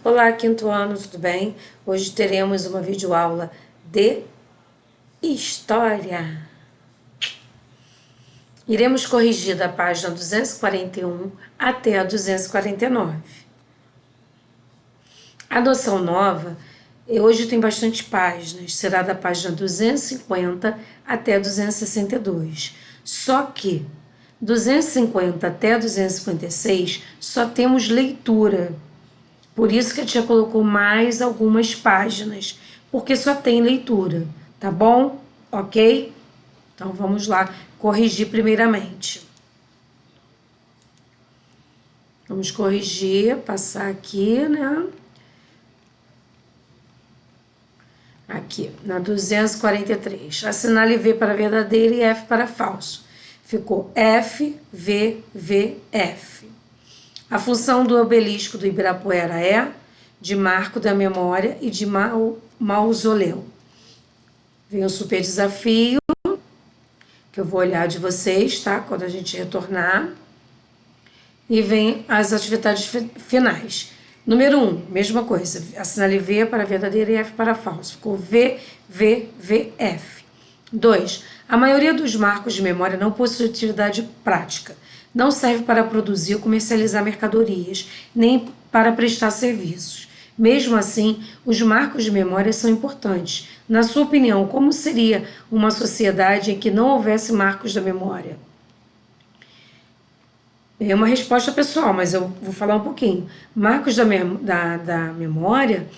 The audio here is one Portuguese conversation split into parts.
Olá, quinto ano, tudo bem? Hoje teremos uma videoaula de História. Iremos corrigir da página 241 até a 249. A noção nova, hoje tem bastante páginas, será da página 250 até 262. Só que 250 até 256 só temos leitura. Por isso que a tia colocou mais algumas páginas, porque só tem leitura, tá bom? Ok? Então vamos lá corrigir primeiramente. Vamos corrigir, passar aqui, né? Aqui, na 243. Assinale V para verdadeiro e F para falso. Ficou F, V, V, F. A função do obelisco do Ibirapuera é de marco da memória e de mausoléu. Vem o super desafio, que eu vou olhar de vocês, tá? Quando a gente retornar. E vem as atividades finais. Número 1, mesma coisa. Assinale V para verdadeiro e F para falso. Ficou V, V, V, F. 2. A maioria dos marcos de memória não possui utilidade prática. Não serve para produzir ou comercializar mercadorias, nem para prestar serviços. Mesmo assim, os marcos de memória são importantes. Na sua opinião, como seria uma sociedade em que não houvesse marcos da memória? É uma resposta pessoal, mas eu vou falar um pouquinho. Marcos da memória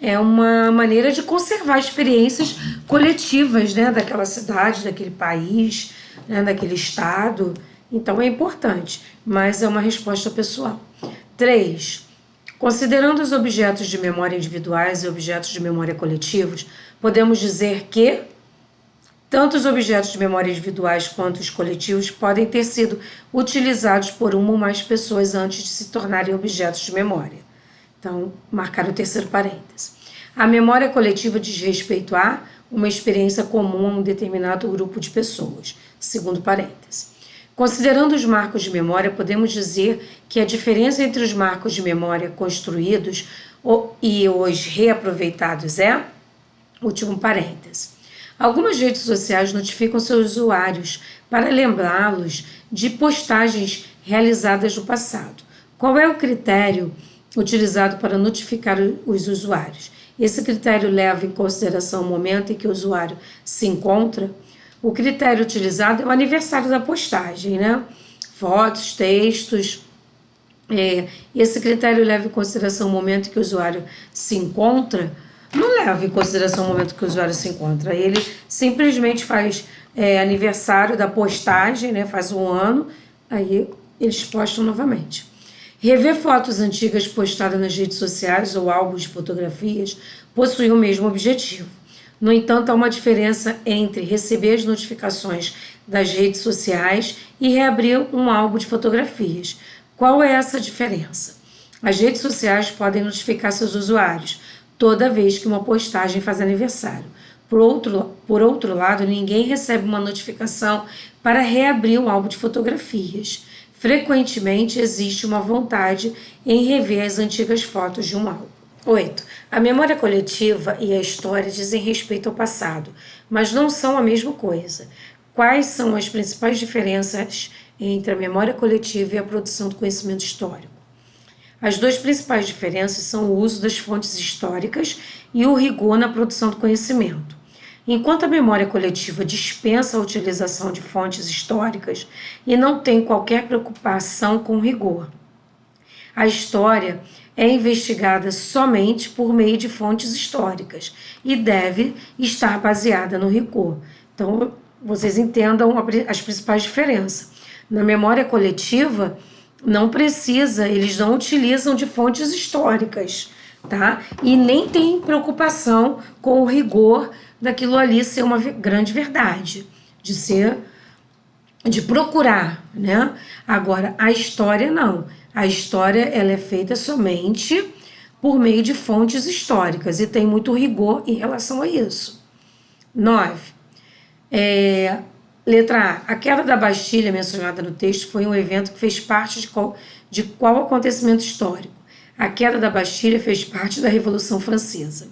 é uma maneira de conservar experiências coletivas, né, daquela cidade, daquele país, né, daquele estado. Então é importante, mas é uma resposta pessoal. 3. Considerando os objetos de memória individuais e objetos de memória coletivos, podemos dizer que tanto os objetos de memória individuais quanto os coletivos podem ter sido utilizados por uma ou mais pessoas antes de se tornarem objetos de memória. Então, marcar o terceiro parêntese. A memória coletiva diz respeito a uma experiência comum a um determinado grupo de pessoas. Segundo parêntese. Considerando os marcos de memória, podemos dizer que a diferença entre os marcos de memória construídos e os reaproveitados é, último parêntese. Algumas redes sociais notificam seus usuários para lembrá-los de postagens realizadas no passado. Qual é o critério utilizado para notificar os usuários? Esse critério leva em consideração o momento em que o usuário se encontra. O critério utilizado é o aniversário da postagem, né? Fotos, textos. Esse critério leva em consideração o momento em que o usuário se encontra. Não leva em consideração o momento que o usuário se encontra. Ele simplesmente faz aniversário da postagem, né? Faz um ano, aí eles postam novamente. Rever fotos antigas postadas nas redes sociais ou álbuns de fotografias possui o mesmo objetivo. No entanto, há uma diferença entre receber as notificações das redes sociais e reabrir um álbum de fotografias. Qual é essa diferença? As redes sociais podem notificar seus usuários toda vez que uma postagem faz aniversário. Por outro lado, ninguém recebe uma notificação para reabrir um álbum de fotografias. Frequentemente, existe uma vontade em rever as antigas fotos de um álbum. 8. A memória coletiva e a história dizem respeito ao passado, mas não são a mesma coisa. Quais são as principais diferenças entre a memória coletiva e a produção do conhecimento histórico? As duas principais diferenças são o uso das fontes históricas e o rigor na produção do conhecimento. Enquanto a memória coletiva dispensa a utilização de fontes históricas e não tem qualquer preocupação com rigor, a história é investigada somente por meio de fontes históricas e deve estar baseada no rigor. Então, vocês entendam as principais diferenças. Na memória coletiva, não precisa, eles não utilizam de fontes históricas, tá? E nem tem preocupação com o rigor daquilo ali ser uma grande verdade, de procurar, né? Agora, a história não. A história ela é feita somente por meio de fontes históricas e tem muito rigor em relação a isso. 9. Letra A. A queda da Bastilha mencionada no texto foi um evento que fez parte de qual acontecimento histórico? A queda da Bastilha fez parte da Revolução Francesa.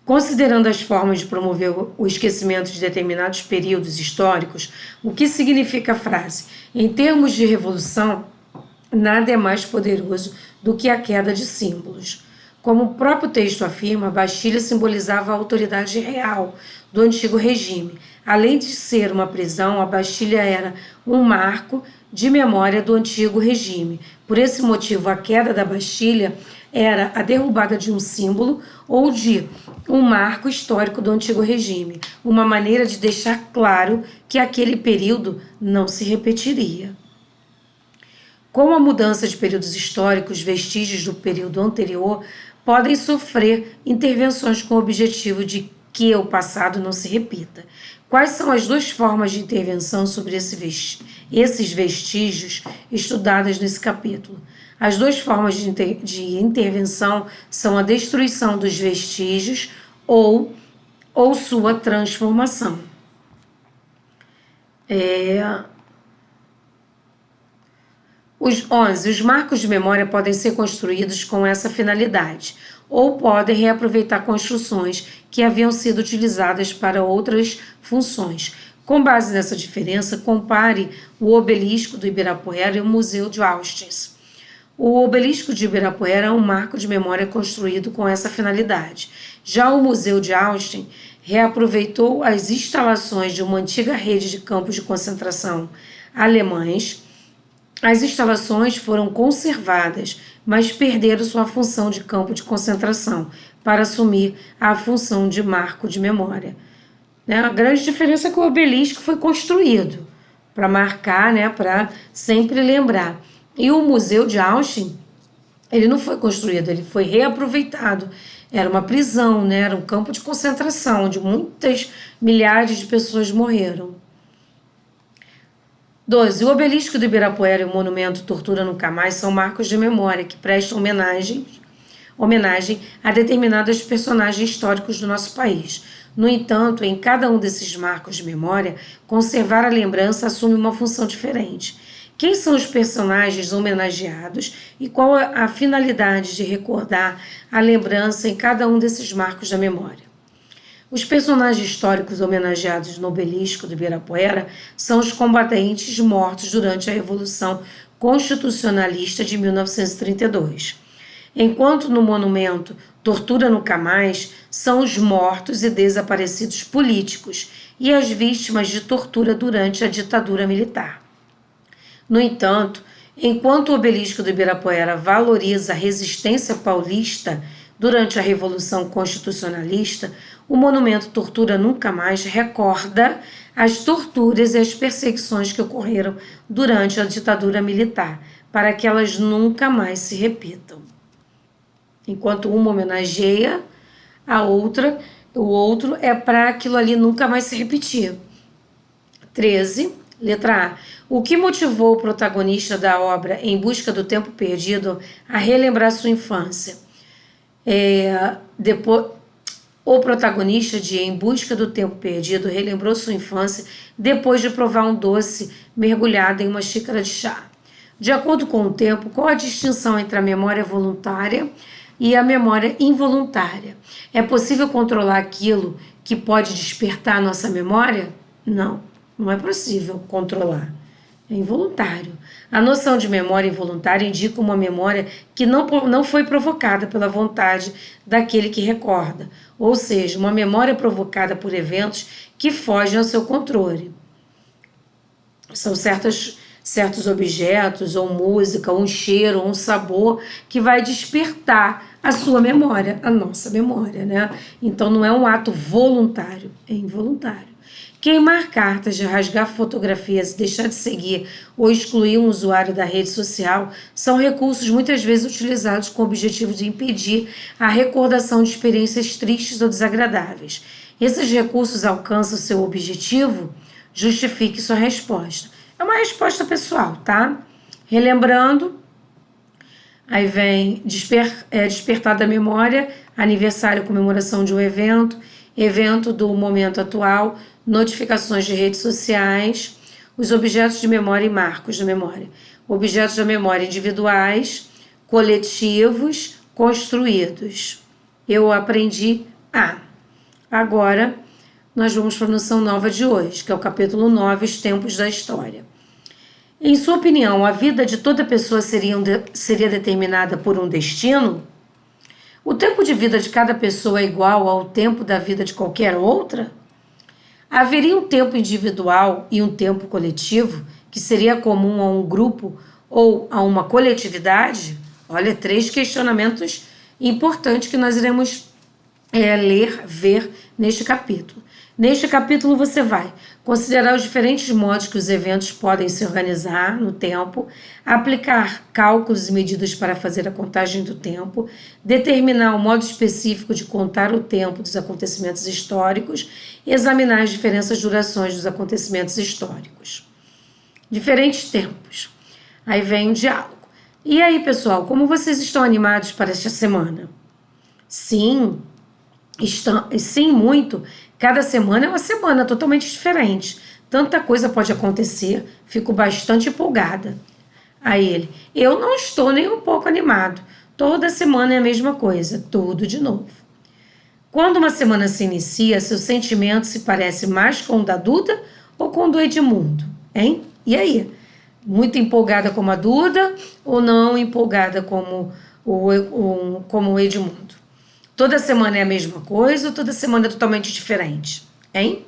Considerando as formas de promover o esquecimento de determinados períodos históricos, o que significa a frase? Em termos de revolução, nada é mais poderoso do que a queda de símbolos. Como o próprio texto afirma, a Bastilha simbolizava a autoridade real do antigo regime. Além de ser uma prisão, a Bastilha era um marco de memória do antigo regime. Por esse motivo, a queda da Bastilha era a derrubada de um símbolo ou de um marco histórico do antigo regime, uma maneira de deixar claro que aquele período não se repetiria. Com a mudança de períodos históricos, vestígios do período anterior podem sofrer intervenções com o objetivo de que o passado não se repita. Quais são as duas formas de intervenção sobre esses vestígios estudadas nesse capítulo? As duas formas de intervenção são a destruição dos vestígios ou sua transformação. Os marcos de memória podem ser construídos com essa finalidade, ou podem reaproveitar construções que haviam sido utilizadas para outras funções. Com base nessa diferença, compare o obelisco do Ibirapuera e o Museu de Austin. O obelisco de Ibirapuera é um marco de memória construído com essa finalidade. Já o Museu de Austin reaproveitou as instalações de uma antiga rede de campos de concentração alemães. As instalações foram conservadas, mas perderam sua função de campo de concentração para assumir a função de marco de memória. A grande diferença é que o obelisco foi construído para marcar, para sempre lembrar. E o Museu de Austin, ele não foi construído, ele foi reaproveitado. Era uma prisão, era um campo de concentração, onde muitas milhares de pessoas morreram. 12. O obelisco do Ibirapuera e o monumento Tortura Nunca Mais são marcos de memória que prestam homenagem a determinados personagens históricos do nosso país. No entanto, em cada um desses marcos de memória, conservar a lembrança assume uma função diferente. Quem são os personagens homenageados e qual a finalidade de recordar a lembrança em cada um desses marcos da memória? Os personagens históricos homenageados no obelisco do Ibirapuera são os combatentes mortos durante a Revolução Constitucionalista de 1932. Enquanto no monumento Tortura Nunca Mais são os mortos e desaparecidos políticos e as vítimas de tortura durante a ditadura militar. No entanto, enquanto o obelisco do Ibirapuera valoriza a resistência paulista durante a Revolução Constitucionalista, o monumento Tortura Nunca Mais recorda as torturas e as perseguições que ocorreram durante a ditadura militar, para que elas nunca mais se repitam. Enquanto uma homenageia a outra, o outro é para aquilo ali nunca mais se repetir. 13. Letra A. O que motivou o protagonista da obra Em Busca do Tempo Perdido a relembrar sua infância? O protagonista de Em Busca do Tempo Perdido relembrou sua infância depois de provar um doce mergulhado em uma xícara de chá. De acordo com o tempo, qual a distinção entre a memória voluntária e a memória involuntária? É possível controlar aquilo que pode despertar a nossa memória? Não é possível controlar. É involuntário. A noção de memória involuntária indica uma memória que não foi provocada pela vontade daquele que recorda, ou seja, uma memória provocada por eventos que fogem ao seu controle. São certos objetos, ou música, ou um cheiro, ou um sabor que vai despertar a sua memória, a nossa memória, Então não é um ato voluntário, é involuntário. Queimar cartas, rasgar fotografias, deixar de seguir ou excluir um usuário da rede social são recursos muitas vezes utilizados com o objetivo de impedir a recordação de experiências tristes ou desagradáveis. Esses recursos alcançam seu objetivo? Justifique sua resposta. É uma resposta pessoal, tá? Relembrando, aí vem despertar da memória, aniversário, comemoração de um evento do momento atual, notificações de redes sociais, os objetos de memória e marcos de memória. Objetos de memória individuais, coletivos construídos. Eu aprendi a. Agora, nós vamos para a noção nova de hoje, que é o capítulo 9, os tempos da história. Em sua opinião, a vida de toda pessoa seria determinada por um destino? O tempo de vida de cada pessoa é igual ao tempo da vida de qualquer outra? Haveria um tempo individual e um tempo coletivo que seria comum a um grupo ou a uma coletividade? Olha, 3 questionamentos importantes que nós iremos ver neste capítulo. Neste capítulo você vai considerar os diferentes modos que os eventos podem se organizar no tempo, aplicar cálculos e medidas para fazer a contagem do tempo, determinar o modo específico de contar o tempo dos acontecimentos históricos, examinar as diferentes durações dos acontecimentos históricos. Diferentes tempos. Aí vem o diálogo. E aí, pessoal, como vocês estão animados para esta semana? Sim, muito. Cada semana é uma semana totalmente diferente. Tanta coisa pode acontecer, fico bastante empolgada. Aí ele, eu não estou nem um pouco animado. Toda semana é a mesma coisa, tudo de novo. Quando uma semana se inicia, seu sentimento se parece mais com o da Duda ou com o do Edmundo, hein? E aí? Muito empolgada como a Duda ou não empolgada como o Edmundo? Toda semana é a mesma coisa ou toda semana é totalmente diferente, hein?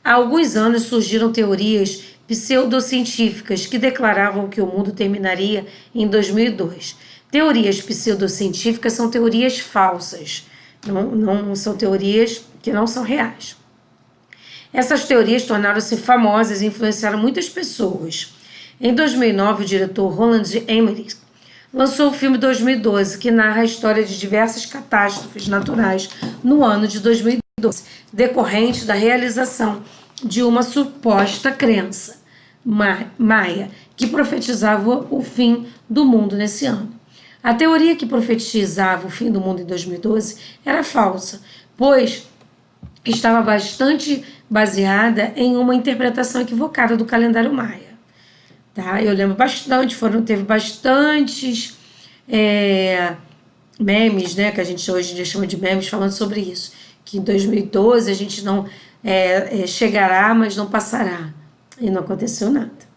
Há alguns anos surgiram teorias pseudocientíficas que declaravam que o mundo terminaria em 2002. Teorias pseudocientíficas são teorias falsas, não são teorias que não são reais. Essas teorias tornaram-se famosas e influenciaram muitas pessoas. Em 2009, o diretor Roland Emmerich lançou o filme 2012, que narra a história de diversas catástrofes naturais no ano de 2012, decorrente da realização de uma suposta crença maia, que profetizava o fim do mundo nesse ano. A teoria que profetizava o fim do mundo em 2012 era falsa, pois estava bastante baseada em uma interpretação equivocada do calendário maia. Tá? Eu lembro bastante, teve bastantes memes, né, que a gente hoje em dia chama de memes, falando sobre isso, que em 2012 a gente não chegará, mas não passará, e não aconteceu nada.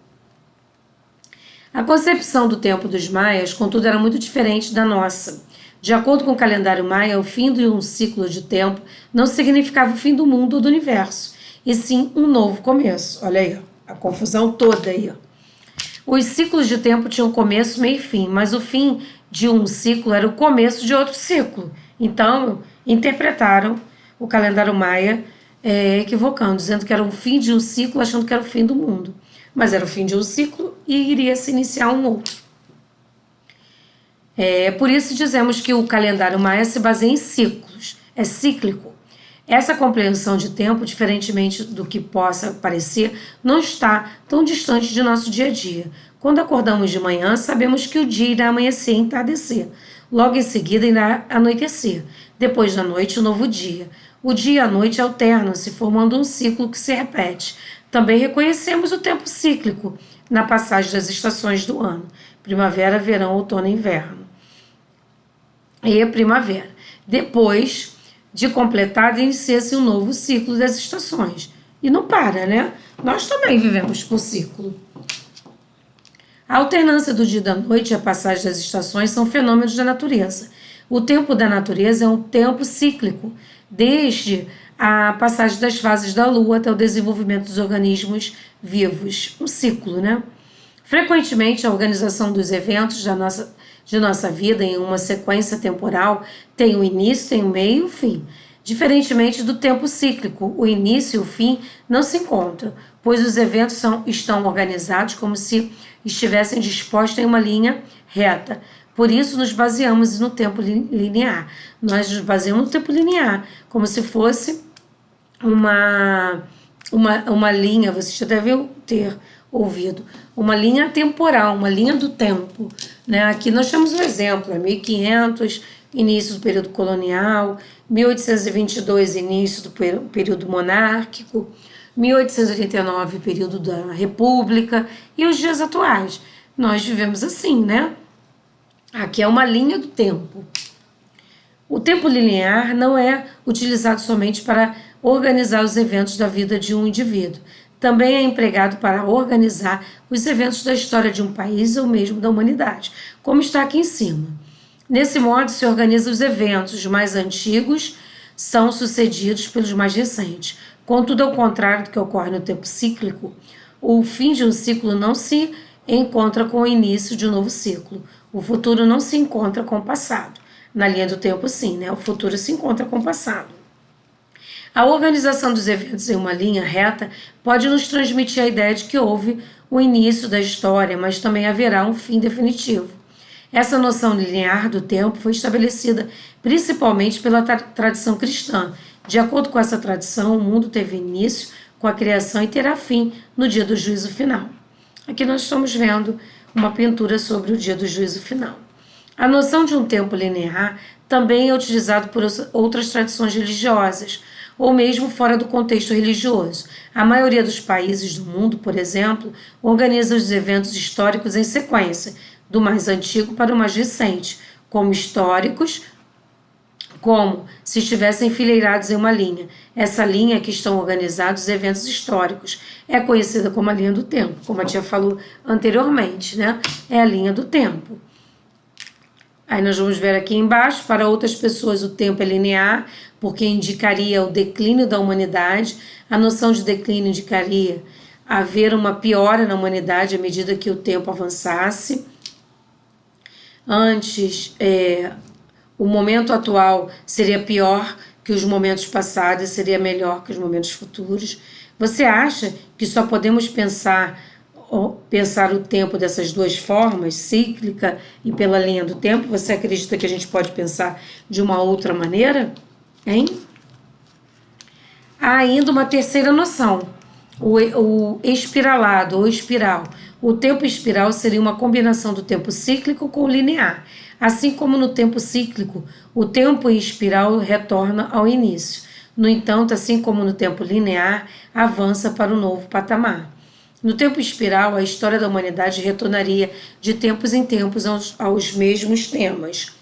A concepção do tempo dos maias, contudo, era muito diferente da nossa. De acordo com o calendário maia, o fim de um ciclo de tempo não significava o fim do mundo ou do universo, e sim um novo começo. Olha aí, a confusão toda aí, ó. Os ciclos de tempo tinham começo, meio e fim, mas o fim de um ciclo era o começo de outro ciclo. Então, interpretaram o calendário maia equivocando, dizendo que era o fim de um ciclo, achando que era o fim do mundo. Mas era o fim de um ciclo e iria se iniciar um outro. Por isso dizemos que o calendário maia se baseia em ciclos, é cíclico. Essa compreensão de tempo, diferentemente do que possa parecer, não está tão distante de nosso dia a dia. Quando acordamos de manhã, sabemos que o dia irá amanhecer e entardecer. Logo em seguida irá anoitecer. Depois da noite, um novo dia. O dia e a noite alternam-se, formando um ciclo que se repete. Também reconhecemos o tempo cíclico na passagem das estações do ano. Primavera, verão, outono e inverno. E primavera. Depois de completado, inicia-se um novo ciclo das estações. E não para, né? Nós também vivemos por ciclo. A alternância do dia e da noite e a passagem das estações são fenômenos da natureza. O tempo da natureza é um tempo cíclico, desde a passagem das fases da Lua até o desenvolvimento dos organismos vivos. Um ciclo, né? Frequentemente, a organização dos eventos de nossa vida em uma sequência temporal tem o início, tem o meio e o fim. Diferentemente do tempo cíclico, o início e o fim não se encontram, pois os eventos estão organizados como se estivessem dispostos em uma linha reta. Por isso, nos baseamos no tempo linear. Nós nos baseamos no tempo linear, como se fosse uma linha, você já deve ter ouvido, uma linha temporal, uma linha do tempo, né? Aqui nós temos um exemplo, 1500, início do período colonial, 1822, início do período monárquico, 1889, período da República, e os dias atuais. Nós vivemos assim, né? Aqui é uma linha do tempo. O tempo linear não é utilizado somente para organizar os eventos da vida de um indivíduo. Também é empregado para organizar os eventos da história de um país ou mesmo da humanidade, como está aqui em cima. Nesse modo, se organiza os eventos. Os mais antigos são sucedidos pelos mais recentes. Contudo, ao contrário do que ocorre no tempo cíclico, o fim de um ciclo não se encontra com o início de um novo ciclo. O futuro não se encontra com o passado. Na linha do tempo, sim, né? O futuro se encontra com o passado. A organização dos eventos em uma linha reta pode nos transmitir a ideia de que houve o início da história, mas também haverá um fim definitivo. Essa noção linear do tempo foi estabelecida principalmente pela tradição cristã. De acordo com essa tradição, o mundo teve início com a criação e terá fim no dia do juízo final. Aqui nós estamos vendo uma pintura sobre o dia do juízo final. A noção de um tempo linear também é utilizada por outras tradições religiosas, ou mesmo fora do contexto religioso. A maioria dos países do mundo, por exemplo, organiza os eventos históricos em sequência, do mais antigo para o mais recente, como se estivessem enfileirados em uma linha. Essa linha que estão organizados os eventos históricos é conhecida como a linha do tempo, como a tia falou anteriormente, né? É a linha do tempo. Aí nós vamos ver aqui embaixo, para outras pessoas o tempo é linear, porque indicaria o declínio da humanidade. A noção de declínio indicaria haver uma piora na humanidade à medida que o tempo avançasse. Antes, o momento atual seria pior que os momentos passados, seria melhor que os momentos futuros. Você acha que só podemos pensar o tempo dessas duas formas, cíclica e pela linha do tempo? Você acredita que a gente pode pensar de uma outra maneira? Hein? Há ainda uma terceira noção, o espiralado ou espiral. O tempo espiral seria uma combinação do tempo cíclico com o linear. Assim como no tempo cíclico, o tempo em espiral retorna ao início. No entanto, assim como no tempo linear, avança para um novo patamar. No tempo espiral, a história da humanidade retornaria de tempos em tempos aos mesmos temas,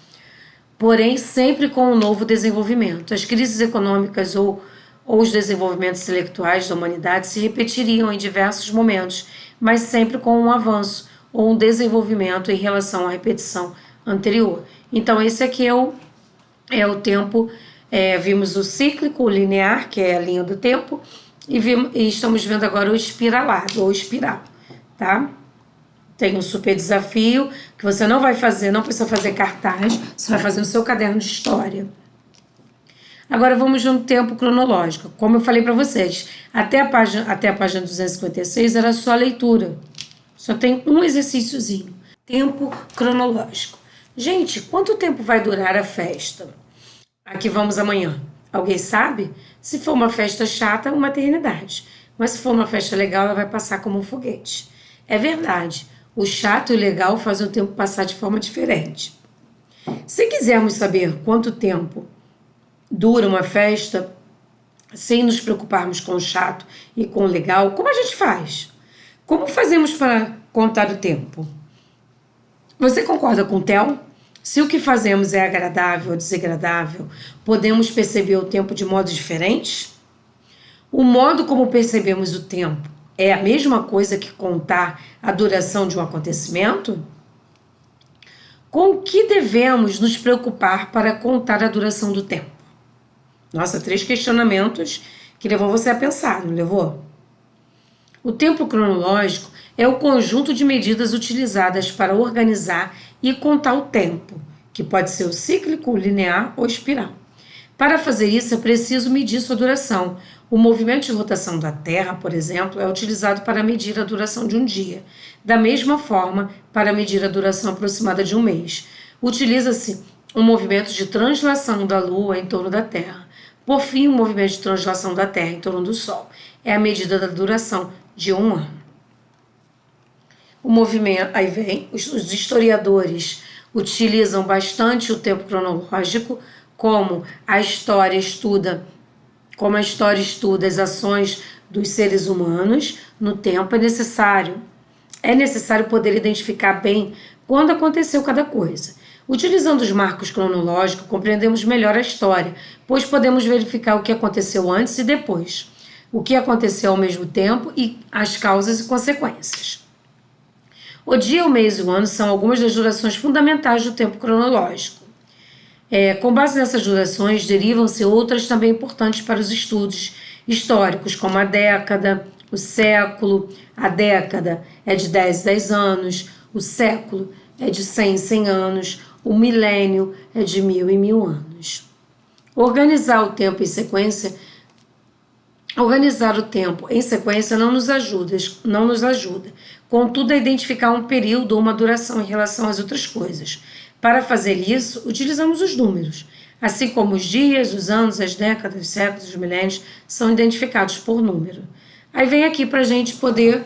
porém sempre com um novo desenvolvimento. As crises econômicas ou os desenvolvimentos intelectuais da humanidade se repetiriam em diversos momentos, mas sempre com um avanço ou um desenvolvimento em relação à repetição anterior. Então esse aqui é o tempo, vimos o cíclico, o linear, que é a linha do tempo, e estamos vendo agora o espiralado ou espiral, tá? Tem um super desafio que você não vai fazer, não precisa fazer cartaz, você vai fazer no seu caderno de história. Agora vamos no tempo cronológico. Como eu falei para vocês, até a página 256 era só leitura. Só tem um exercíciozinho. Tempo cronológico. Gente, quanto tempo vai durar a festa? Aqui vamos amanhã. Alguém sabe? Se for uma festa chata, uma eternidade. Mas se for uma festa legal, ela vai passar como um foguete. É verdade. O chato e o legal fazem o tempo passar de forma diferente. Se quisermos saber quanto tempo dura uma festa, sem nos preocuparmos com o chato e com o legal, como a gente faz? Como fazemos para contar o tempo? Você concorda com o Theo? Se o que fazemos é agradável ou desagradável, podemos perceber o tempo de modos diferentes? O modo como percebemos o tempo é a mesma coisa que contar a duração de um acontecimento? Com o que devemos nos preocupar para contar a duração do tempo? Nossa, 3 questionamentos que levou você a pensar, não levou? O tempo cronológico é o conjunto de medidas utilizadas para organizar e contar o tempo, que pode ser o cíclico, linear ou espiral. Para fazer isso, é preciso medir sua duração. O movimento de rotação da Terra, por exemplo, é utilizado para medir a duração de um dia. Da mesma forma, para medir a duração aproximada de um mês. Utiliza-se um movimento de translação da Lua em torno da Terra. Por fim, o movimento de translação da Terra em torno do Sol é a medida da duração de um ano. O movimento, aí vem, os historiadores utilizam bastante o tempo cronológico, como a história estuda as ações dos seres humanos no tempo. É necessário poder identificar bem quando aconteceu cada coisa. Utilizando os marcos cronológicos, compreendemos melhor a história, pois podemos verificar o que aconteceu antes e depois, o que aconteceu ao mesmo tempo e as causas e consequências. O dia, o mês e o ano são algumas das durações fundamentais do tempo cronológico. Com base nessas durações, derivam-se outras também importantes para os estudos históricos, como a década, o século. A década é de 10 anos, o século é de 100 em 100 anos, o milênio é de 1000 em 1000 anos. Organizar o tempo em sequência não nos ajuda, contudo, a identificar um período ou uma duração em relação às outras coisas. Para fazer isso, utilizamos os números, assim como os dias, os anos, as décadas, os séculos, os milênios são identificados por número. Aí vem aqui para a gente poder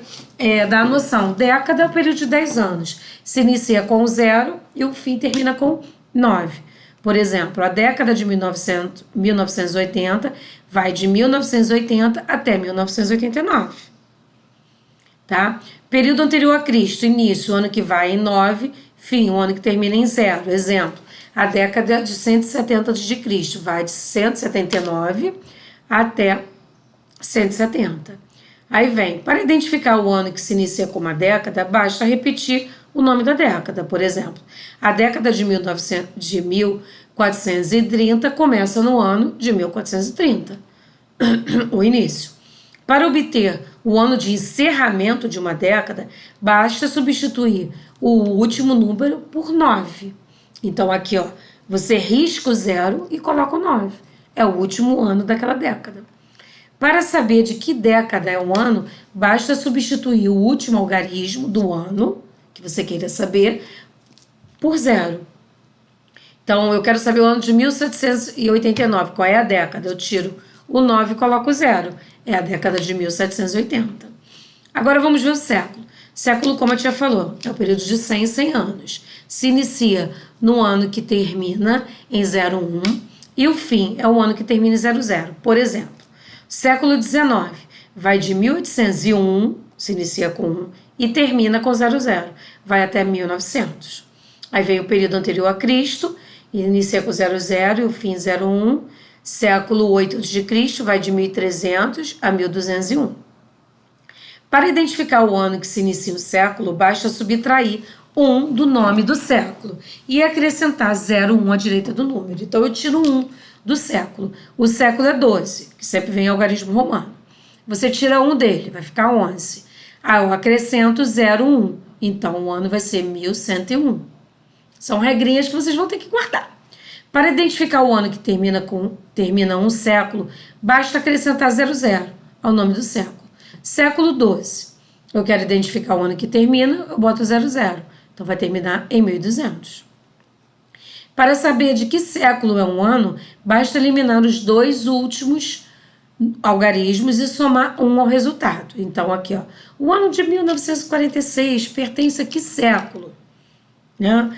dar a noção. Década é o período de 10 anos. Se inicia com 0 e o fim termina com 9. Por exemplo, a década de 1980 vai de 1980 até 1989. Tá? Período anterior a Cristo, início, o ano que vai em 9, fim, o ano que termina em 0. Exemplo, a década de 170 a.C. vai de 179 até 170. Aí vem, para identificar o ano que se inicia com uma década, basta repetir o nome da década. Por exemplo, a década de 1430 começa no ano de 1430, o início. Para obter o ano de encerramento de uma década, basta substituir o último número por 9. Então aqui, ó, você risca o 0 e coloca o 9. É o último ano daquela década. Para saber de que década é um ano, basta substituir o último algarismo do ano, que você queira saber, por 0. Então, eu quero saber o ano de 1789, qual é a década? Eu tiro o 9 e coloco o 0. É a década de 1780. Agora vamos ver o século. Século, como a tia falou, é o período de 100 em 100 anos. Se inicia no ano que termina em 01 e o fim é o ano que termina em 00. Por exemplo, século XIX vai de 1801, se inicia com 1, e termina com 00, vai até 1900. Aí vem o período anterior a Cristo, inicia com 00 e o fim 01. Século 8 a.C. vai de 1300 a 1201. Para identificar o ano que se inicia o século, basta subtrair 1 do nome do século e acrescentar 01 à direita do número. Então, eu tiro 1 do século. O século é 12, que sempre vem em algarismo romano. Você tira 1 dele, vai ficar 11. Aí eu acrescento 01, então o ano vai ser 1101. São regrinhas que vocês vão ter que guardar. Para identificar o ano que termina um século, basta acrescentar 00 ao nome do século. Século 12. Eu quero identificar o ano que termina, eu boto 00. Então vai terminar em 1200. Para saber de que século é um ano, basta eliminar os 2 últimos algarismos e somar 1 ao resultado. Então aqui, ó, o ano de 1946 pertence a que século? Né?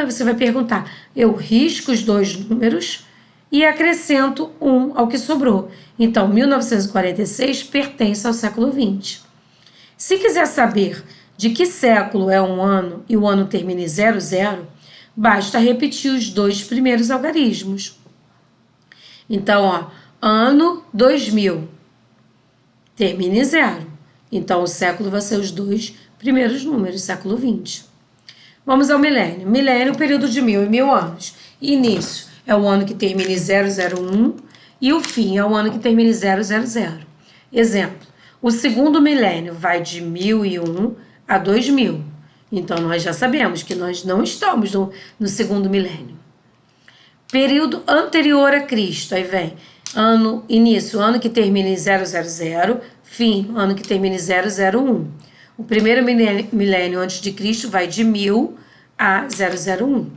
Você vai perguntar, eu risco os 2 números e acrescento 1 ao que sobrou. Então, 1946 pertence ao século XX. Se quiser saber de que século é um ano e o ano termina em 00, basta repetir os 2 primeiros algarismos. Então, ó, ano 2000 termina em 0. Então, o século vai ser os 2 primeiros números, século XX. Vamos ao milênio. Milênio, período de 1000 e 1000 anos. Início é o ano que termina em 001 e o fim é o ano que termina em 000. Exemplo, o segundo milênio vai de 1001 a 2000. Então, nós já sabemos que nós não estamos no segundo milênio. Período anterior a Cristo, aí vem início, ano que termina em 000, fim, ano que termina em 001. O primeiro milênio antes de Cristo vai de 1000 a 001.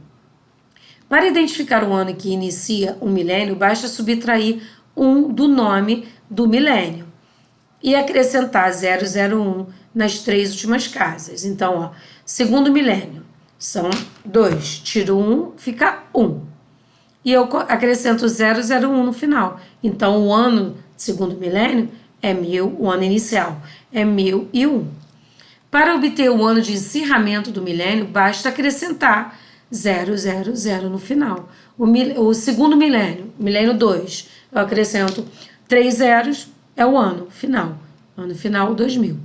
Para identificar o ano que inicia um milênio, basta subtrair 1 do nome do milênio e acrescentar 001 nas 3 últimas casas. Então, ó, segundo milênio são 2, tiro 1, fica 1. E eu acrescento 001 no final. Então, o ano segundo milênio é 1000, o ano inicial é 1001. Para obter o ano de encerramento do milênio, basta acrescentar 000 no final. O segundo milênio, milênio 2, eu acrescento 3 zeros, é o ano final 2000.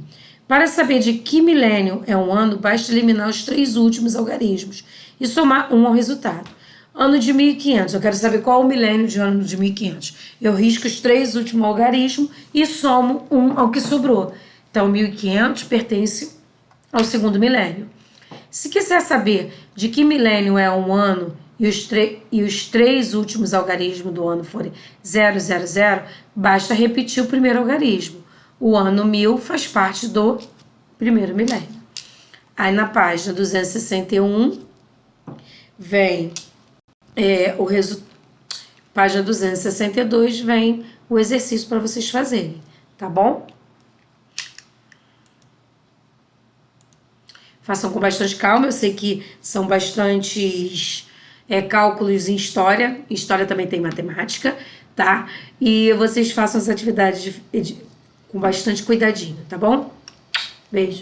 Para saber de que milênio é um ano, basta eliminar os 3 últimos algarismos e somar um ao resultado. Ano de 1500, eu quero saber qual é o milênio de ano de 1500. Eu risco os 3 últimos algarismos e somo um ao que sobrou. Então, 1500 pertence ao segundo milênio. Se quiser saber de que milênio é um ano e os 3 últimos algarismos do ano forem 000, basta repetir o primeiro algarismo. O ano 1000 faz parte do primeiro milênio. Aí na página 261 vem o resultado. Página 262 vem o exercício para vocês fazerem, tá bom? Façam com bastante calma, eu sei que são bastantes cálculos em história. História também tem matemática, tá? E vocês façam as atividades com bastante cuidadinho, tá bom? Beijo.